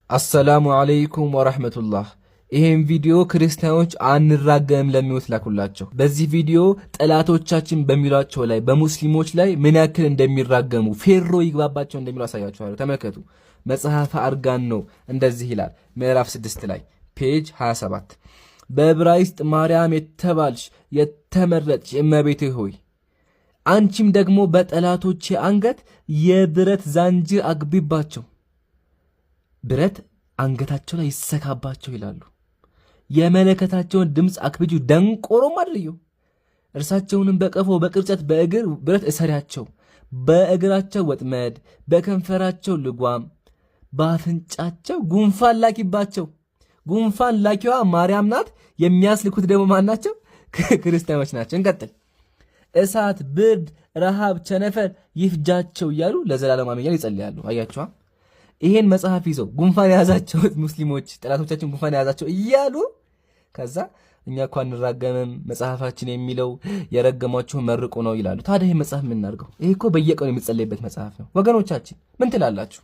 አሰላሙ አለይኩም ወራህመቱላህ። ይሄን ቪዲዮ ክርስቲያኖች አንራገም ለሚሉት ላኩላቸው። በዚህ ቪዲዮ ጠላቶቻችን በሚሏቸው ላይ በሙስሊሞች ላይ ምን ያክል እንደሚራገሙ ፌሮ ይግባባቸው እንደሚሉ አሳያችኋለሁ። ተመልከቱ። መጽሐፈ አርጋን ነው እንደዚህ ይላል። ምዕራፍ 6 ላይ ፔጅ 27 በዕብራይስጥ ማርያም የተባልሽ የተመረጥሽ እመቤቴ ሆይ አንቺም ደግሞ በጠላቶቼ አንገት የብረት ዛንጅር አግቢባቸው፣ ብረት አንገታቸው ላይ ይሰካባቸው ይላሉ። የመለከታቸውን ድምፅ አክብጁ፣ ደንቆሮም አድርዩ። እርሳቸውንም በቀፎ በቅርጨት በእግር ብረት እሰሪያቸው፣ በእግራቸው ወጥመድ፣ በከንፈራቸው ልጓም፣ በአፍንጫቸው ጉንፋን ላኪባቸው። ጉንፋን ላኪዋ ማርያም ናት። የሚያስልኩት ደግሞ ማን ናቸው? ክርስቲያኖች ናቸው። እንቀጥል። እሳት፣ ብርድ፣ ረሃብ፣ ቸነፈር ይፍጃቸው እያሉ ለዘላለም አሜን ይጸልያሉ። አያችኋ? ይሄን መጽሐፍ ይዘው ጉንፋን የያዛቸው ሙስሊሞች ጠላቶቻችን ጉንፋን የያዛቸው እያሉ ከዛ እኛ እኮ አንራገምም መጽሐፋችን የሚለው የረገሟችሁ መርቁ ነው ይላሉ። ታዲያ ይሄ መጽሐፍ ምን እናድርገው? ይሄ እኮ በየቀኑ የሚጸለይበት መጽሐፍ ነው። ወገኖቻችን ምን ትላላችሁ?